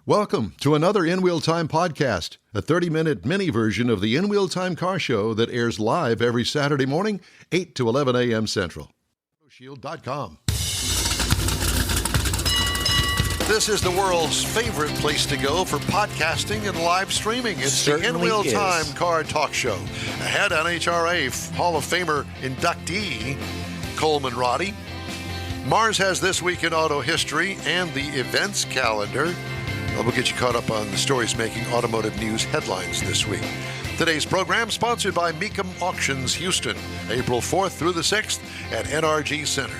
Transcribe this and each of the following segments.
Welcome to another In Wheel Time podcast, a 30-minute mini version of the In Wheel Time car show that airs live every Saturday morning, 8 to 11 a.m. Central. Shield.com. This is the world's favorite place to go for podcasting and live streaming. It's the In Wheel Time car talk show. Ahead, NHRA Hall of Famer inductee Coleman Roddy. Mars has This Week in Auto History and the events calendar. We'll get you caught up on the stories making automotive news headlines this week. Today's program sponsored by Mecum Auctions Houston, April 4th through the 6th at NRG Center.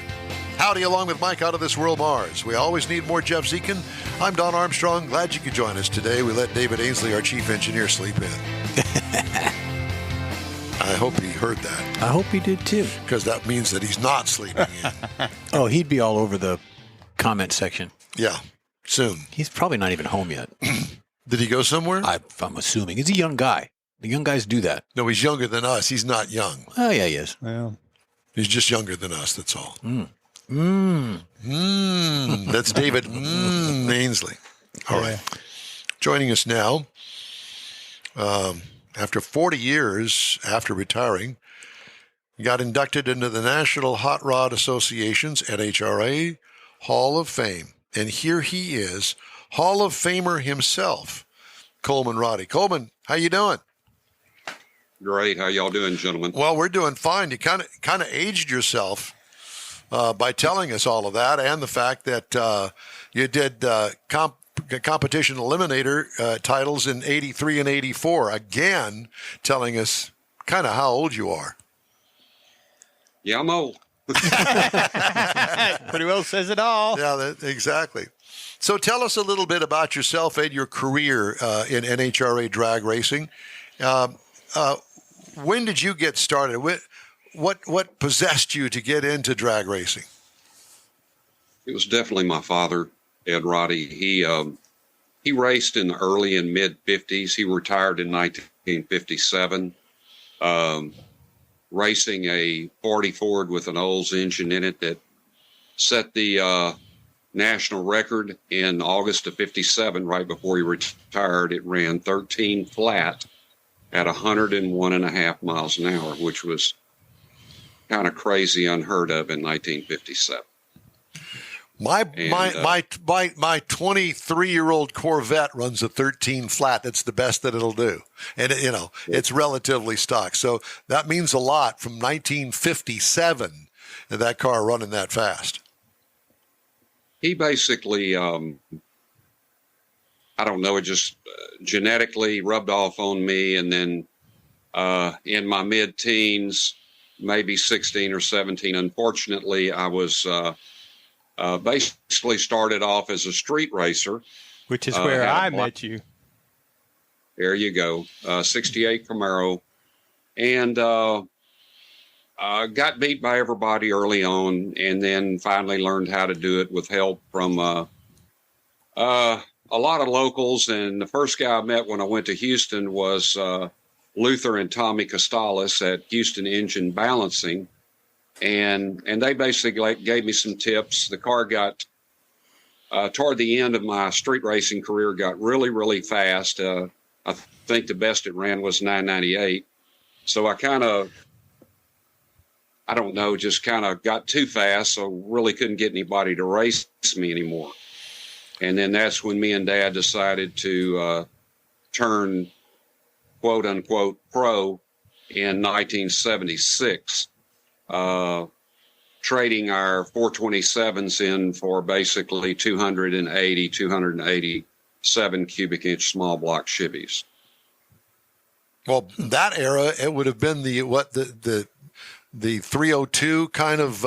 Howdy, along with Mike out of this world Mars. We always need more Jeff Zekin. I'm Don Armstrong. Glad you could join us today. We let David Ainsley, our chief engineer, sleep in. I hope he heard that. I hope he did too. Because that means that he's not sleeping in. Oh, he'd be all over the comment section. Yeah. Soon. He's probably not even home yet. Did he go somewhere? I'm assuming. He's a young guy. The young guys do that. No, he's younger than us. He's not young. Oh, yeah, he is. Well, he's just younger than us, that's all. That's David Ainsley. All right. Joining us now, after 40 years after retiring, he got inducted into the National Hot Rod Association's NHRA Hall of Fame. And here he is, Hall of Famer himself, Coleman Roddy. Coleman, how you doing? Great. How y'all doing, gentlemen? Well, we're doing fine. You kind of aged yourself by telling us all of that, and the fact that you did Competition Eliminator titles in 83 and 84. Again, telling us kind of how old you are. Yeah, I'm old. pretty well says it all. Yeah, exactly. So tell us a little bit about yourself and your career in NHRA drag racing. When did you get started? What possessed you to get into drag racing? It was definitely my father, Ed Roddy. He raced in the early and mid 50s. He retired in 1957. Racing a 40 Ford with an Olds engine in it that set the national record in August of 57, right before he retired. It ran 13 flat at 101.5 miles an hour, which was kind of crazy, unheard of in 1957. My 23-year-old Corvette runs a 13 flat. That's the best that it'll do. And, it's relatively stock. So that means a lot from 1957, and that car running that fast. He basically, I don't know, it just genetically rubbed off on me. And then in my mid-teens, maybe 16 or 17, unfortunately, I was basically started off as a street racer. Which is where I met you. There you go. 68 Camaro. And got beat by everybody early on, and then finally learned how to do it with help from a lot of locals. And the first guy I met when I went to Houston was Luther and Tommy Costales at Houston Engine Balancing. And they basically gave me some tips. The car got, toward the end of my street racing career, got really, really fast. I think the best it ran was 998. So I kind of, just kind of got too fast, so really couldn't get anybody to race me anymore. And then that's when me and Dad decided to turn, quote unquote, pro in 1976. Trading our 427s in for basically 287 cubic inch small block Chevys. Well, that era, it would have been the 302 kind of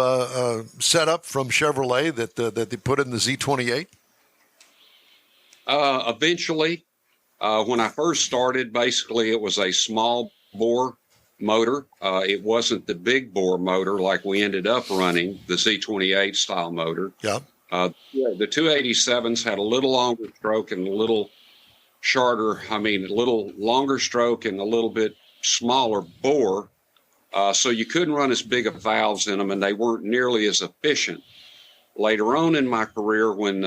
setup from Chevrolet that they put in the Z28. Eventually, when I first started, basically it was a small bore motor. It wasn't the big bore motor like we ended up running, the Z28 style motor. Yeah. The 287s had a little longer stroke and a little longer stroke and a little bit smaller bore. So you couldn't run as big of valves in them, and they weren't nearly as efficient. Later on in my career, when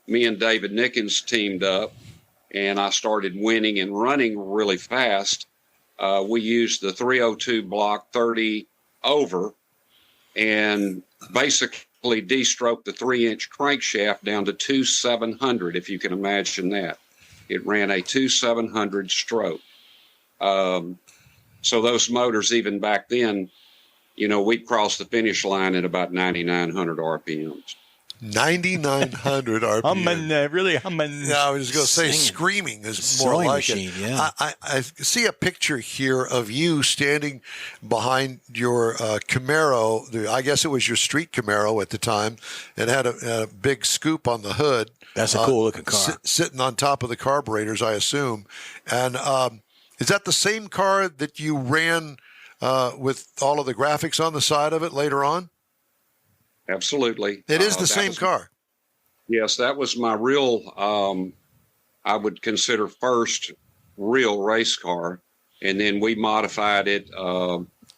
me and David Nickens teamed up, and I started winning and running really fast. We used the 302 block 30 over and basically de-stroked the 3-inch crankshaft down to 2,700, if you can imagine that. It ran a 2,700 stroke. So those motors, even back then, we'd cross the finish line at about 9,900 RPMs. 9,900 RPM. Humming, really humming. Yeah, I was going to say Singing. screaming is Sewing more like machine, it. yeah. I see a picture here of you standing behind your Camaro. I guess it was your street Camaro at the time. It had a big scoop on the hood. That's a cool looking car. Sitting on top of the carburetors, I assume. And is that the same car that you ran with all of the graphics on the side of it later on? Absolutely. It is the same car. Yes, that was my real, I would consider first real race car. And then we modified it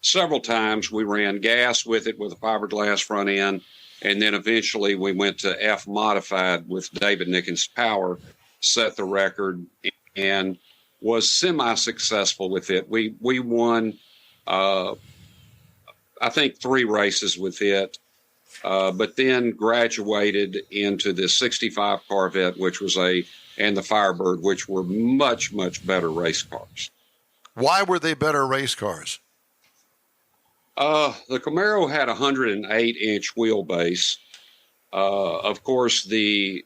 several times. We ran gas with it with a fiberglass front end. And then eventually we went to F modified with David Nickens power, set the record, and was semi-successful with it. We won, I think, 3 races with it. But then graduated into the 65 Corvette, and the Firebird, which were much, much better race cars. Why were they better race cars? The Camaro had a 108-inch wheelbase. Of course, the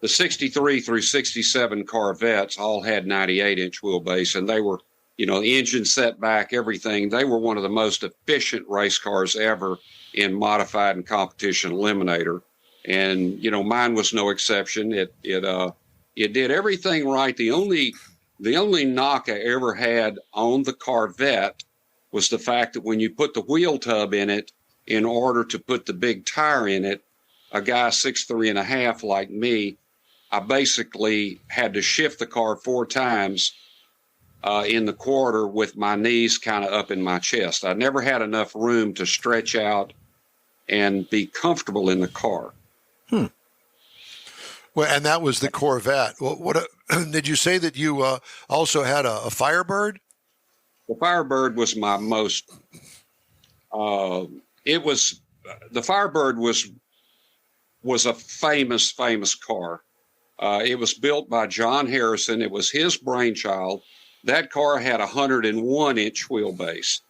63 through 67 Corvettes all had 98-inch wheelbase, and they were, the engine set back, everything. They were one of the most efficient race cars ever in modified and competition eliminator. And, mine was no exception. It did everything right. The only knock I ever had on the Corvette was the fact that when you put the wheel tub in it, in order to put the big tire in it, a guy 6'3.5" like me, I basically had to shift the car 4 times in the quarter with my knees kind of up in my chest. I never had enough room to stretch out and be comfortable in the car. Well, and that was the Corvette. What did you say that you also had a Firebird? The Firebird was my most. The Firebird was a famous car. It was built by John Harrison. It was his brainchild. That car had a 101-inch wheelbase.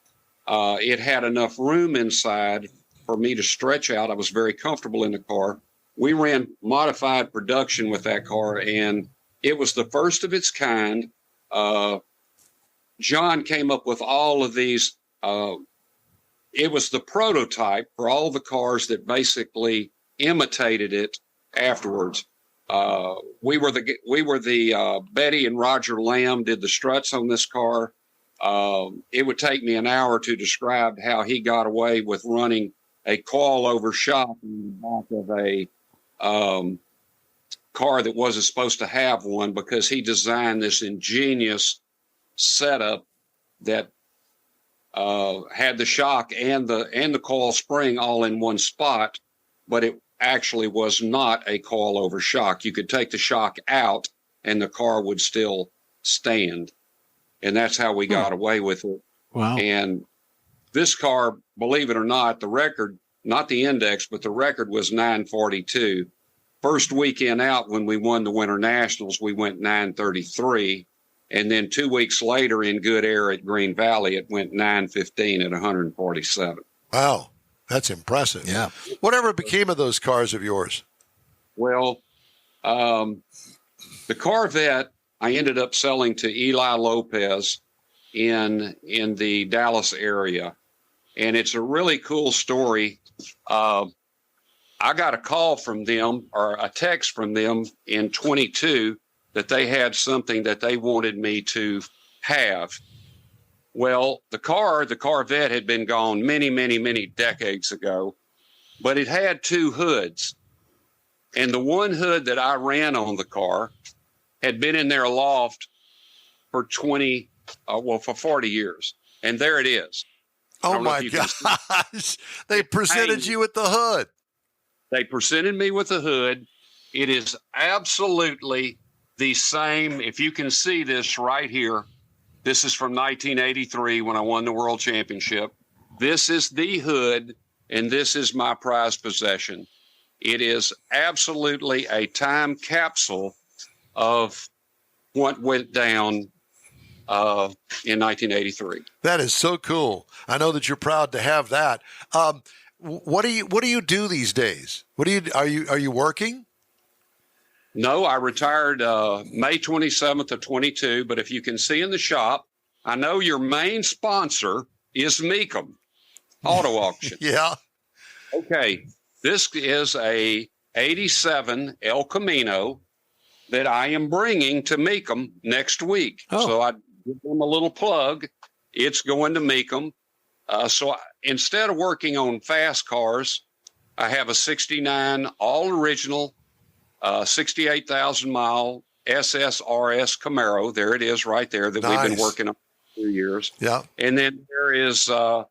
It had enough room inside for me to stretch out. I was very comfortable in the car. We ran modified production with that car, and it was the first of its kind. John came up with all of these. It was the prototype for all the cars that basically imitated it afterwards. We were the Betty and Roger Lamb did the struts on this car. It would take me an hour to describe how he got away with running a coil-over shock in the back of a car that wasn't supposed to have one, because he designed this ingenious setup that had the shock and the coil spring all in one spot, but it actually was not a coil-over shock. You could take the shock out and the car would still stand. And that's how we got away with it. Wow. And this car, believe it or not, the record, not the index, but the record was 942. First weekend out when we won the Winter Nationals, we went 933. And then 2 weeks later in good air at Green Valley, it went 915 at 147. Wow, that's impressive. Yeah. Whatever became of those cars of yours? Well, the Corvette, I ended up selling to Eli Lopez in the Dallas area. And it's a really cool story. I got a call from them, or a text from them in 22, that they had something that they wanted me to have. Well, the Corvette had been gone many, many, many decades ago, but it had 2 hoods. And the one hood that I ran on the car had been in their loft for 40 years. And there it is. Oh my gosh. They presented you with the hood. They presented me with the hood. It is absolutely the same. If you can see this right here, this is from 1983 when I won the World Championship. This is the hood, and this is my prized possession. It is absolutely a time capsule of what went down in 1983. That is so cool. I know that you're proud to have that. What do you do these days? Are you working? No, I retired May 27th of 22. But if you can see in the shop, I know your main sponsor is Mecum Auto Auction. Yeah. Okay. This is a 87 El Camino that I am bringing to Mecum next week. Oh. So I give them a little plug. It's going to Mecum. Instead of working on fast cars, I have a 69 all original, 68,000 mile SSRS Camaro. There it is right there that Nice. we've been working on for 2 years. Yeah. And then there is an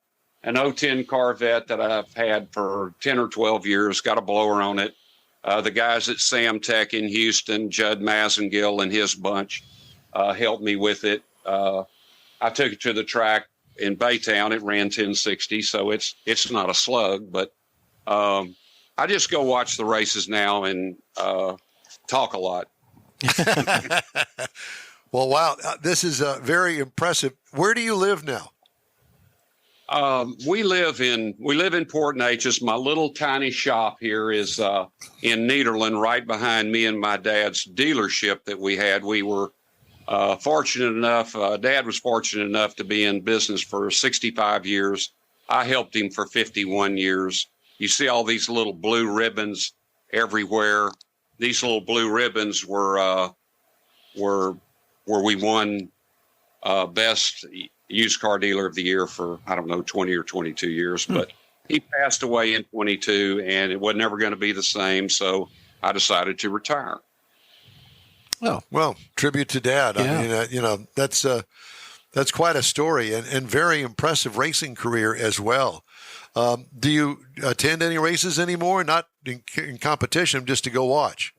010 Corvette that I've had for 10 or 12 years, got a blower on it. The guys at Sam Tech in Houston, Judd Mazengill and his bunch, helped me with it. I took it to the track in Baytown. It ran 1060, so it's not a slug, but I just go watch the races now and talk a lot. Well, wow. This is very impressive. Where do you live now? We live in Port Neches. My little tiny shop here is in Nederland, right behind me and my dad's dealership that we had. We were fortunate enough. Dad was fortunate enough to be in business for 65 years. I helped him for 51 years. You see all these little blue ribbons everywhere. These little blue ribbons were we won best used car dealer of the year for, 20 or 22 years, but he passed away in 22 and it was never going to be the same. So I decided to retire. Oh, well, tribute to Dad. Yeah. I mean, that's quite a story and very impressive racing career as well. Do you attend any races anymore? Not in competition, just to go watch?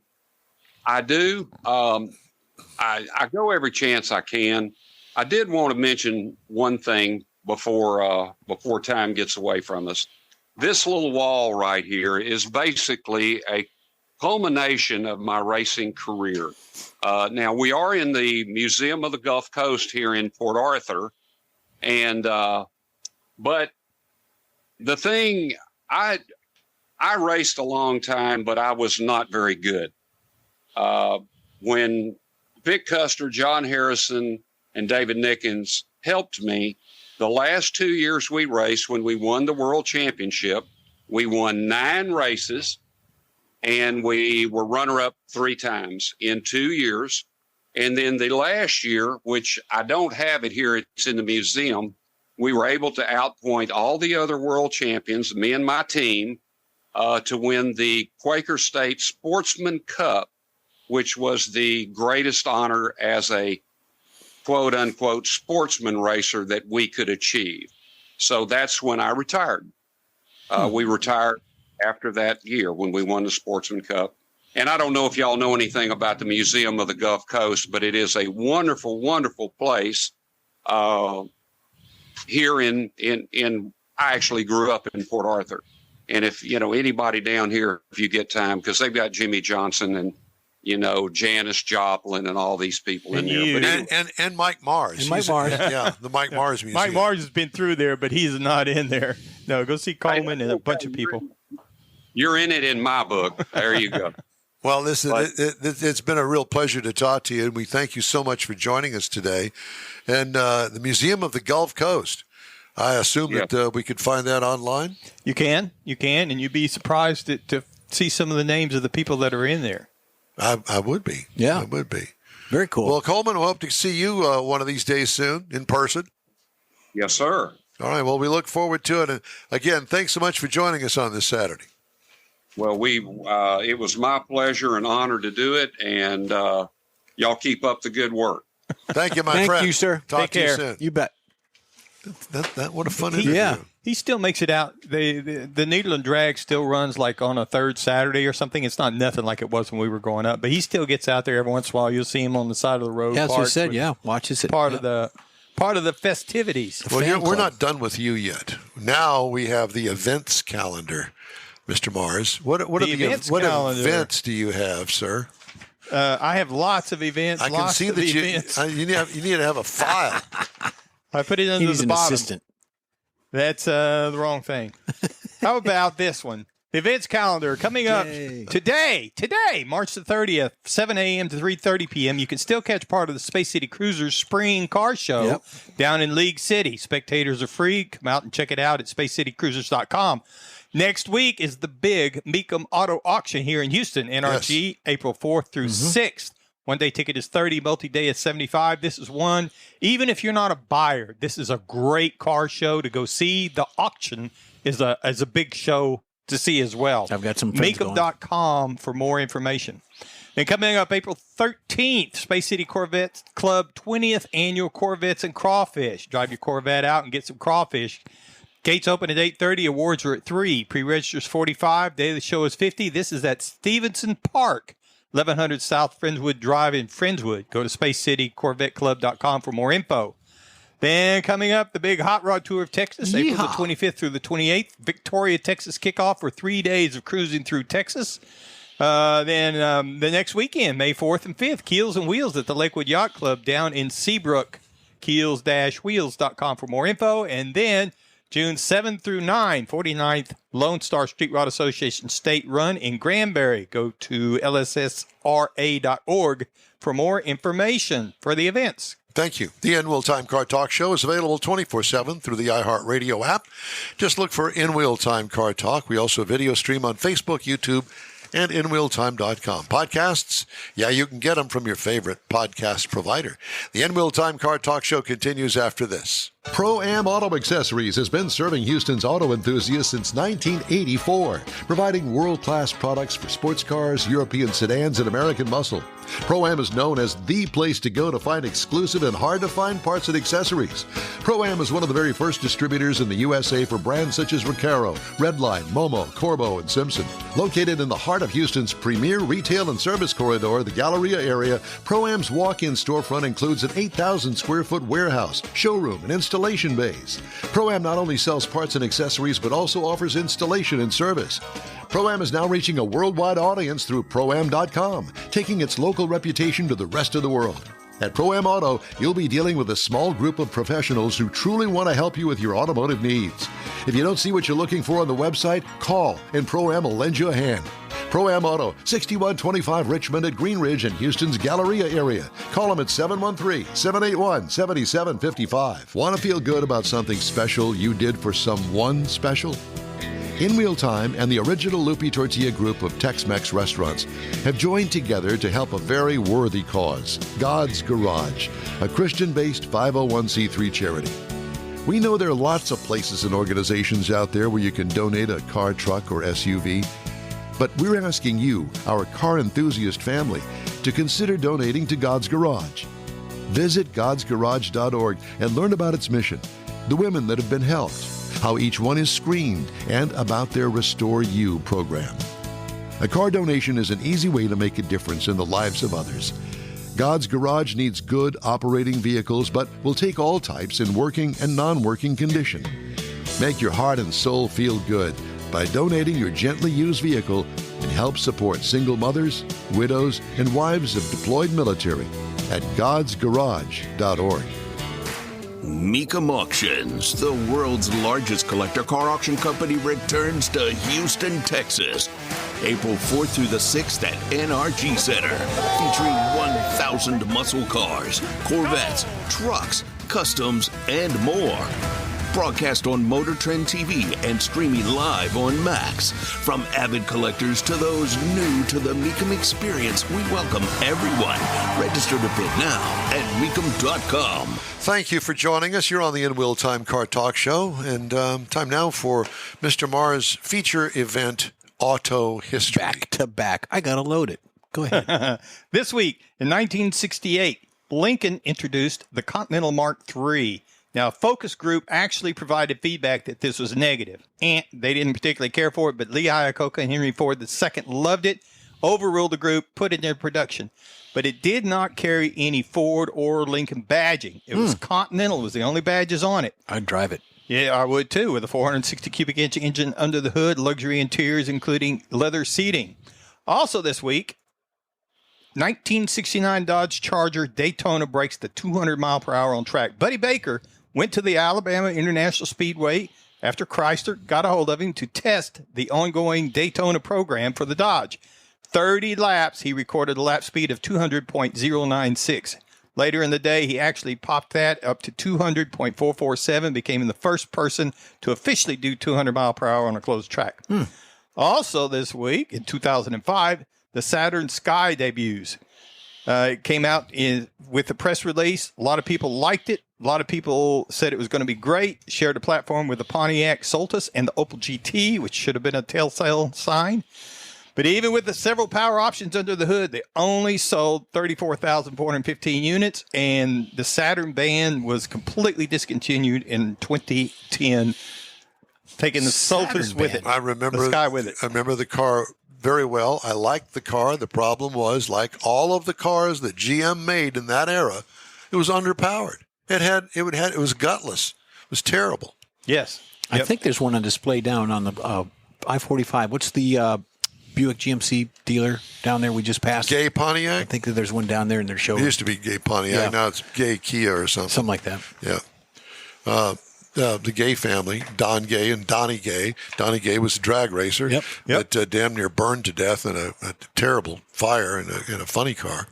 I do. I go every chance I can. I did want to mention one thing before time gets away from us. This little wall right here is basically a culmination of my racing career. Now, we are in the Museum of the Gulf Coast here in Port Arthur, and but the thing, I raced a long time, but I was not very good. When Vic Custer, John Harrison, and David Nickens helped me, the last 2 years we raced, when we won the World Championship, we won 9 races, and we were runner-up 3 times in 2 years. And then the last year, which I don't have it here, it's in the museum, we were able to outpoint all the other world champions, me and my team, to win the Quaker State Sportsman Cup, which was the greatest honor as a quote-unquote sportsman racer that we could achieve. So that's when I retired. We retired after that year when we won the Sportsman Cup. And I don't know if y'all know anything about the Museum of the Gulf Coast, but it is a wonderful, wonderful place. Here I actually grew up in Port Arthur. And if, anybody down here, if you get time, because they've got Jimmy Johnson and, Janis Joplin and all these people in there. But and Mike Mars. And Mike Mars. Yeah, the Mike Mars Museum. Mike Mars has been through there, but he's not in there. No, go see Coleman and a bunch of people. You're in it in my book. There you go. Well, it's been a real pleasure to talk to you, and we thank you so much for joining us today. And the Museum of the Gulf Coast, I assume that we could find that online? You can, and you'd be surprised to see some of the names of the people that are in there. I would be. Yeah. I would be. Very cool. Well, Coleman, we'll hope to see you one of these days soon in person. Yes, sir. All right. Well, we look forward to it. And again, thanks so much for joining us on this Saturday. Well, it was my pleasure and honor to do it, and y'all keep up the good work. Thank you, my Thank friend. you, sir. Talk Take to care. you soon. You bet. That what a fun interview. Yeah. He still makes it out. The Needle and Drag still runs like on a third Saturday or something. It's not nothing like it was when we were growing up, but he still gets out there every once in a while. You'll see him on the side of the road. Yeah, that's what I said. Yeah, watches it. Part of the festivities. Well, we're not done with you yet. Now we have the events calendar, Mr. Mars. What events do you have, sir? I have lots of events. I can see that you need to have a file. I put it under the bottom. Assistant. That's the wrong thing. How about this one? The events calendar coming up today, March the 30th, 7 a.m. to 3:30 p.m. You can still catch part of the Space City Cruisers Spring Car Show down in League City. Spectators are free. Come out and check it out at spacecitycruisers.com. Next week is the big Mecum Auto Auction here in Houston, NRG, April 4th through 6th. One-day ticket is $30, multi-day is $75. This is one. Even if you're not a buyer, this is a great car show to go see. The auction is a big show to see as well. I've got some friends Makeup.com for more information. Then coming up April 13th, Space City Corvette Club 20th Annual Corvettes and Crawfish. Drive your Corvette out and get some crawfish. Gates open at 8:30. Awards are at 3. Pre-registers $45. Day of the show is $50. This is at Stevenson Park. 1100 South Friendswood Drive in Friendswood. Go to SpaceCityCorvetteClub.com for more info. Then coming up, the big Hot Rod Tour of Texas, April the 25th through the 28th. Victoria, Texas kickoff for 3 days of cruising through Texas. Then the next weekend, May 4th and 5th, Keels and Wheels at the Lakewood Yacht Club down in Seabrook. Keels-wheels.com for more info. And then June 7th through 9, 49th Lone Star Street Rod Association State Run in Granbury. Go to lssra.org for more information for the events. Thank you. The In Wheel Time Car Talk Show is available 24/7 through the iHeartRadio app. Just look for In Wheel Time Car Talk. We also video stream on Facebook, YouTube, and InWheelTime.com. Podcasts, you can get them from your favorite podcast provider. The In Wheel Time Car Talk Show continues after this. Pro-Am Auto Accessories has been serving Houston's auto enthusiasts since 1984, providing world-class products for sports cars, European sedans, and American muscle. Pro-Am is known as the place to go to find exclusive and hard-to-find parts and accessories. Pro-Am is one of the very first distributors in the USA for brands such as Recaro, Redline, Momo, Corbo, and Simpson. Located in the heart of Houston's premier retail and service corridor, the Galleria area, Pro-Am's walk-in storefront includes an 8,000-square-foot warehouse, showroom, and installation bays. Pro-Am not only sells parts and accessories, but also offers installation and service. Pro-Am is now reaching a worldwide audience through Pro-Am.com, taking its local reputation to the rest of the world. At Pro-Am Auto, you'll be dealing with a small group of professionals who truly want to help you with your automotive needs. If you don't see what you're looking for on the website, call and Pro-Am will lend you a hand. Pro-Am Auto, 6125 Richmond at Green Ridge in Houston's Galleria area. Call them at 713-781-7755. Want to feel good about something special you did for someone special? In Wheel Time and the original Lupi Tortilla group of Tex-Mex restaurants have joined together to help a very worthy cause, God's Garage, a Christian-based 501c3 charity. We know there are lots of places and organizations out there where you can donate a car, truck, or SUV, but we're asking you, our car enthusiast family, to consider donating to God's Garage. Visit godsgarage.org and learn about its mission, the women that have been helped, how each one is screened, and about their Restore You program. A car donation is an easy way to make a difference in the lives of others. God's Garage needs good operating vehicles, but will take all types in working and non-working condition. Make your heart and soul feel good by donating your gently used vehicle and help support single mothers, widows, and wives of deployed military at godsgarage.org. Mecum Auctions, the world's largest collector car auction company, returns to Houston, Texas, April 4th through the 6th at NRG Center, featuring 1,000 muscle cars, Corvettes, trucks, customs, and more. Broadcast on Motor Trend TV and streaming live on Max. From avid collectors to those new to the Mecum experience, we welcome everyone. Register to bid now at Mecum.com. Thank you for joining us. You're on the In Wheel Time Car Talk Show, and time now for Mr. Mars' feature event, Auto History. Back to back. I got to load it. Go ahead. This week, in 1968, Lincoln introduced the Continental Mark III. Now, a focus group actually provided feedback that this was negative. And they didn't particularly care for it, but Lee Iacocca and Henry Ford II loved it, overruled the group, put it in production. But it did not carry any Ford or Lincoln badging. It was Continental. It was the only badges on it. I'd drive it. Yeah, I would too, with a 460 cubic inch engine under the hood, luxury interiors, including leather seating. Also this week, 1969 Dodge Charger Daytona breaks the 200 mile per hour on track. Buddy Baker went to the Alabama International Speedway after Chrysler got a hold of him to test the ongoing Daytona program for the Dodge. 30 laps, he recorded a lap speed of 200.096. Later in the day, he actually popped that up to 200.447, becoming the first person to officially do 200 mile per hour on a closed track. Also this week, in 2005, the Saturn Sky debuts. It came out with a press release. A lot of people liked it. A lot of people said it was going to be great. Shared a platform with the Pontiac Solstice and the Opel GT, which should have been a telltale sign. But even with the several power options under the hood, they only sold 34,415 units, and the Saturn band was completely discontinued in 2010, taking the Solstice with it. I remember the Sky with it. I remember the car very well. I liked the car. The problem was, like all of the cars that GM made in that era, it was underpowered. It was gutless. It was terrible. Yes. I think there's one on display down on the I-45. What's the Buick GMC dealer down there we just passed? Gay Pontiac? I think that there's one down there in their showroom. It used to be Gay Pontiac. Yeah. Now it's Gay Kia or something. Something like that. Yeah. The Gay family, Don Gay and Donnie Gay. Donnie Gay was a drag racer that damn near burned to death in a terrible fire in a funny car.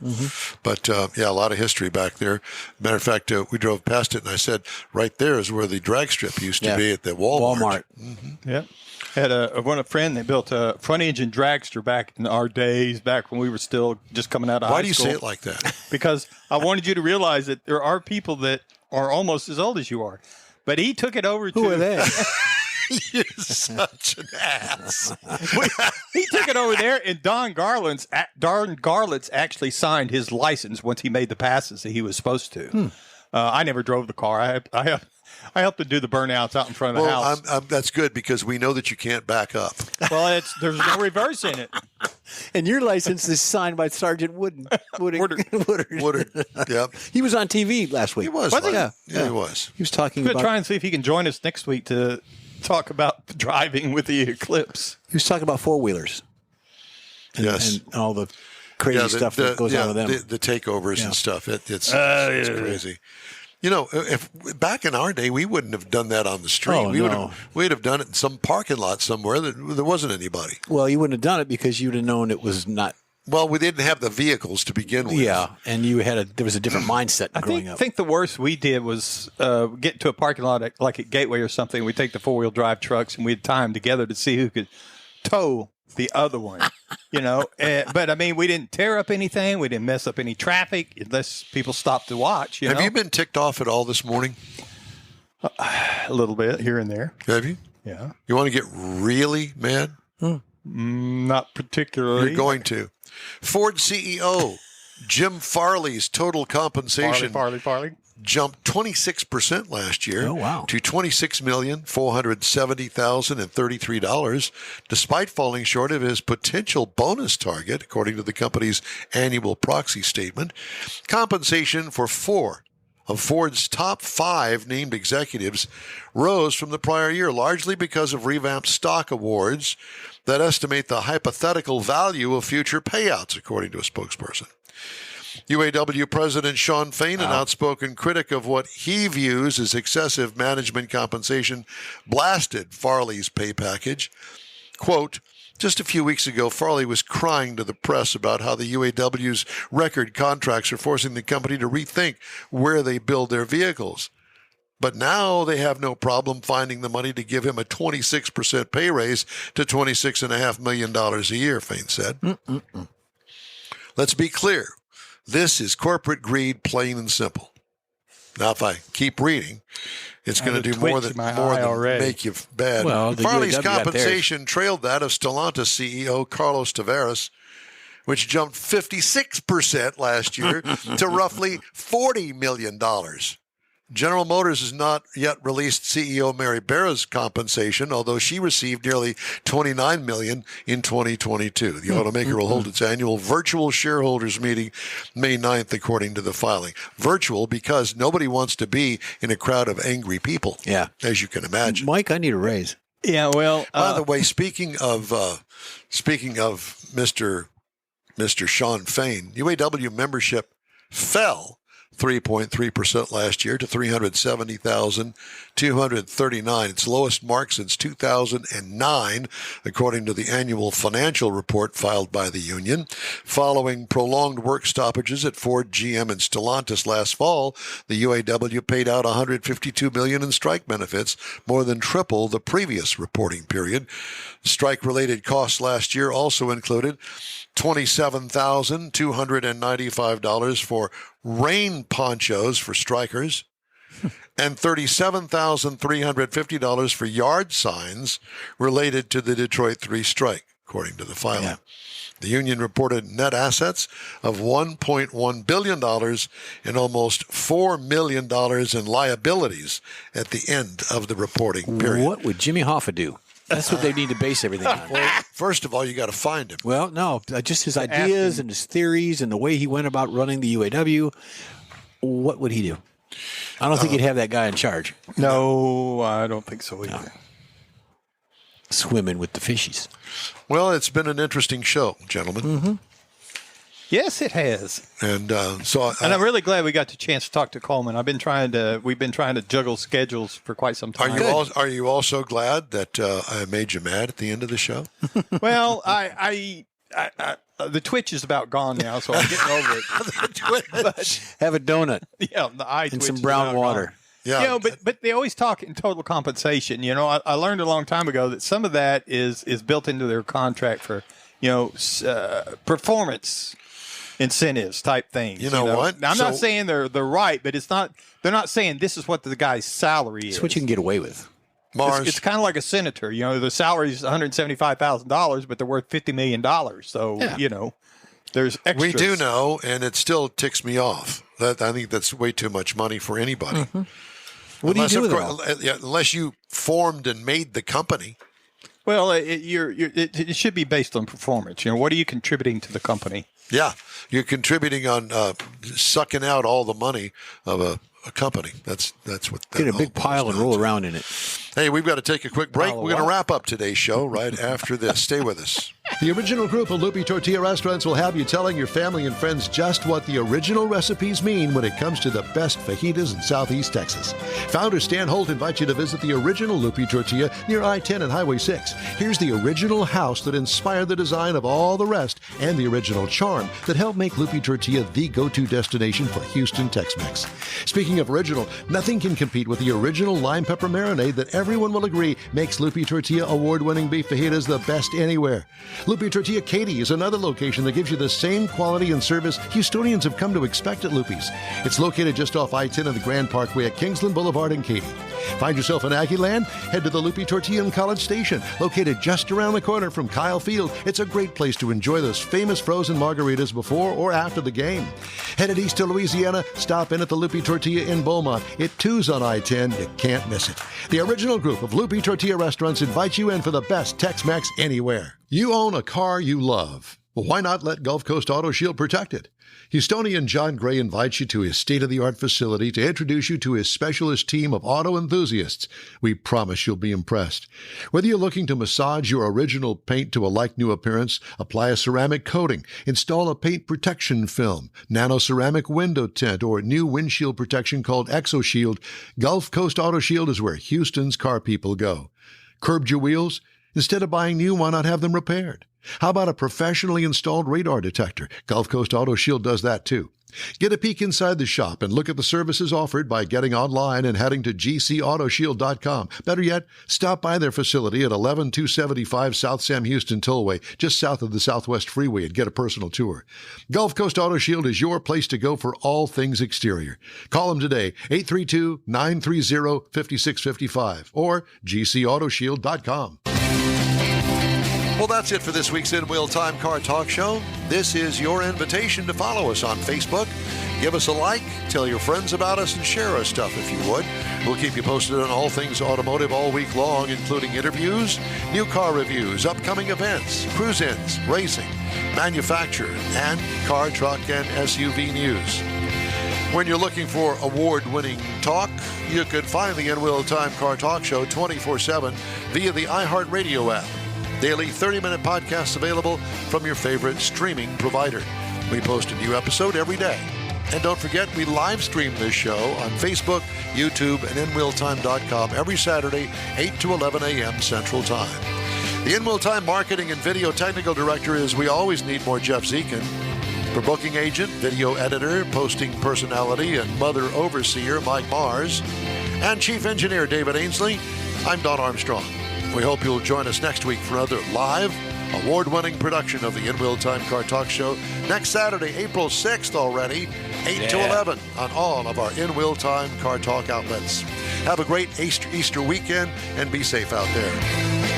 But, a lot of history back there. Matter of fact, we drove past it, and I said, right there is where the drag strip used to be at the Walmart. Yep. Had a friend that built a front engine dragster back in our days, back when we were still just coming out of high school. Why do you say it like that? Because I wanted you to realize that there are people that are almost as old as you are. But he took it over to... Who are they? You're such an ass. He took it over there, and Don Garland's actually signed his license once he made the passes that he was supposed to. I never drove the car. I helped to do the burnouts out in front of the house. That's good because we know that you can't back up. Well, there's no reverse in it. And your license is signed by Sergeant Woodard. Yep. He was on TV last week. He was. Was he? Yeah, he was. He was talking We're going about... to try and see if he can join us next week to talk about driving with the Eclipse. He was talking about four-wheelers. Yes. And all the crazy stuff that goes on with them. The takeovers and stuff. It's crazy. You know, if back in our day, we wouldn't have done that on the street. We'd have done it in some parking lot somewhere that there wasn't anybody. Well, you wouldn't have done it because you'd have known it was not. Well, we didn't have the vehicles to begin with. Yeah, and there was a different mindset growing up. I think the worst we did was get to a parking lot like at Gateway or something. We'd take the four-wheel drive trucks and we'd tie them together to see who could tow the other one, but I mean, we didn't tear up anything. We didn't mess up any traffic unless people stopped to watch. Have you been ticked off at all this morning? A little bit here and there. Have you? Yeah. You want to get really mad? Not particularly. You're going to. Ford CEO Jim Farley's total compensation Farley. jumped 26% last year to $26,470,033, despite falling short of his potential bonus target, according to the company's annual proxy statement. Compensation for 4 of Ford's top 5 named executives rose from the prior year, largely because of revamped stock awards that estimate the hypothetical value of future payouts, according to a spokesperson. UAW President Sean Fain, an outspoken critic of what he views as excessive management compensation, blasted Farley's pay package. Quote, just a few weeks ago, Farley was crying to the press about how the UAW's record contracts are forcing the company to rethink where they build their vehicles. But now they have no problem finding the money to give him a 26% pay raise to $26.5 million a year, Fain said. Let's be clear. This is corporate greed, plain and simple. Now, if I keep reading, it's going to do more than make you bad. Well, Farley's compensation trailed that of Stellantis CEO Carlos Tavares, which jumped 56% last year to roughly $40 million. General Motors has not yet released CEO Mary Barra's compensation, although she received nearly $29 million in 2022. The automaker will hold its annual virtual shareholders meeting May 9th, according to the filing. Virtual because nobody wants to be in a crowd of angry people. Yeah, as you can imagine. Mike, I need a raise. Yeah, well. By the way, speaking of Mr. Sean Fain, UAW membership fell 3.3% last year to 370,239, its lowest mark since 2009, according to the annual financial report filed by the union. Following prolonged work stoppages at Ford, GM, and Stellantis last fall, the UAW paid out $152 million in strike benefits, more than triple the previous reporting period. Strike-related costs last year also included $27,295 for rain ponchos for strikers and $37,350 for yard signs related to the Detroit 3 strike, according to the filing. Yeah. The union reported net assets of $1.1 billion and almost $4 million in liabilities at the end of the reporting period. What would Jimmy Hoffa do? That's what they need to base everything on. Well, first of all, you got to find him. Well, no, just his ideas and his theories and the way he went about running the UAW. What would he do? I don't think he'd have that guy in charge. No, I don't think so either. No. Swimming with the fishies. Well, it's been an interesting show, gentlemen. Mm-hmm. Yes, it has. And and I'm really glad we got the chance to talk to Coleman. We've been trying to juggle schedules for quite some time. Are you also glad that I made you mad at the end of the show? Well, I the twitch is about gone now, so I'm getting over it. But, have a donut. Yeah, the eye and some brown water. Gone. Yeah, but they always talk in total compensation. You know, I learned a long time ago that some of that is built into their contract for performance incentives type things. You know what? Now, I'm not saying they're right, but it's not. They're not saying this is what the guy's salary is. It's what you can get away with. Mars. It's kind of like a senator. You know, the salary is $175,000, but they're worth $50 million. So there's extras. We do know, and it still ticks me off. I think that's way too much money for anybody. Mm-hmm. What do you do with unless you formed and made the company? Well, it should be based on performance. You know, what are you contributing to the company? Yeah, you're contributing on sucking out all the money of a company. That's what. Get a big pile and roll around in it. Hey, we've got to take a quick break. We're going to wrap up today's show right after this. Stay with us. The original group of Lupi Tortilla restaurants will have you telling your family and friends just what the original recipes mean when it comes to the best fajitas in Southeast Texas. Founder Stan Holt invites you to visit the original Lupi Tortilla near I-10 and Highway 6. Here's the original house that inspired the design of all the rest and the original charm that helped make Lupi Tortilla the go-to destination for Houston Tex-Mex. Speaking of original, nothing can compete with the original lime pepper marinade that everyone will agree makes Lupi Tortilla award-winning beef fajitas the best anywhere. Lupi Tortilla Katy is another location that gives you the same quality and service Houstonians have come to expect at Lupi's. It's located just off I-10 and the Grand Parkway at Kingsland Boulevard in Katy. Find yourself in Aggieland? Head to the Lupi Tortilla in College Station, located just around the corner from Kyle Field. It's a great place to enjoy those famous frozen margaritas before or after the game. Headed east to Louisiana, stop in at the Lupi Tortilla in Beaumont. It too's on I-10. You can't miss it. The original group of Lupi Tortilla restaurants invites you in for the best Tex-Mex anywhere. You own a car you love. Well, why not let Gulf Coast Auto Shield protect it? Houstonian John Gray invites you to his state-of-the-art facility to introduce you to his specialist team of auto enthusiasts. We promise you'll be impressed. Whether you're looking to massage your original paint to a like-new appearance, apply a ceramic coating, install a paint protection film, nano-ceramic window tint, or new windshield protection called ExoShield, Gulf Coast Auto Shield is where Houston's car people go. Curbed your wheels? Instead of buying new, why not have them repaired? How about a professionally installed radar detector? Gulf Coast Auto Shield does that too. Get a peek inside the shop and look at the services offered by getting online and heading to gcautoshield.com. Better yet, stop by their facility at 11275 South Sam Houston Tollway, just south of the Southwest Freeway, and get a personal tour. Gulf Coast Auto Shield is your place to go for all things exterior. Call them today, 832-930-5655 or gcautoshield.com. Well, that's it for this week's In Wheel Time Car Talk Show. this is your invitation to follow us on Facebook. Give us a like, tell your friends about us, and share our stuff if you would. We'll keep you posted on all things automotive all week long, including interviews, new car reviews, upcoming events, cruise-ins, racing, manufacturer, and car, truck, and SUV news. When you're looking for award-winning talk, you could find the In Wheel Time Car Talk Show 24/7 via the iHeartRadio app. Daily 30-minute podcasts available from your favorite streaming provider. We post a new episode every day. And don't forget, we live stream this show on Facebook, YouTube, and InWheelTime.com every Saturday, 8 to 11 a.m. Central Time. The In Wheel Time Marketing and Video Technical Director is We Always Need More Jeff Zekin. For booking agent, video editor, posting personality, and mother overseer Mike Mars. And Chief Engineer David Ainsley, I'm Don Armstrong. We hope you'll join us next week for another live, award-winning production of the In Wheel Time Car Talk Show next Saturday, April 6th already, 8 to 11 on all of our In Wheel Time Car Talk outlets. Have a great Easter weekend and be safe out there.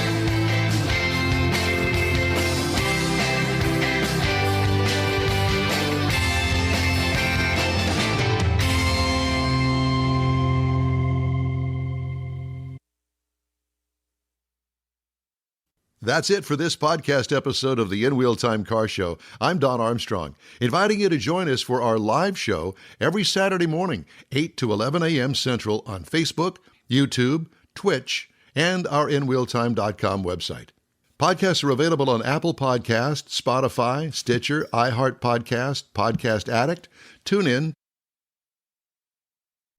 That's it for this podcast episode of the In Wheel Time Car Show. I'm Don Armstrong, inviting you to join us for our live show every Saturday morning, 8 to 11 a.m. Central on Facebook, YouTube, Twitch, and our InWheelTime.com website. Podcasts are available on Apple Podcasts, Spotify, Stitcher, iHeart Podcast, Podcast Addict, TuneIn,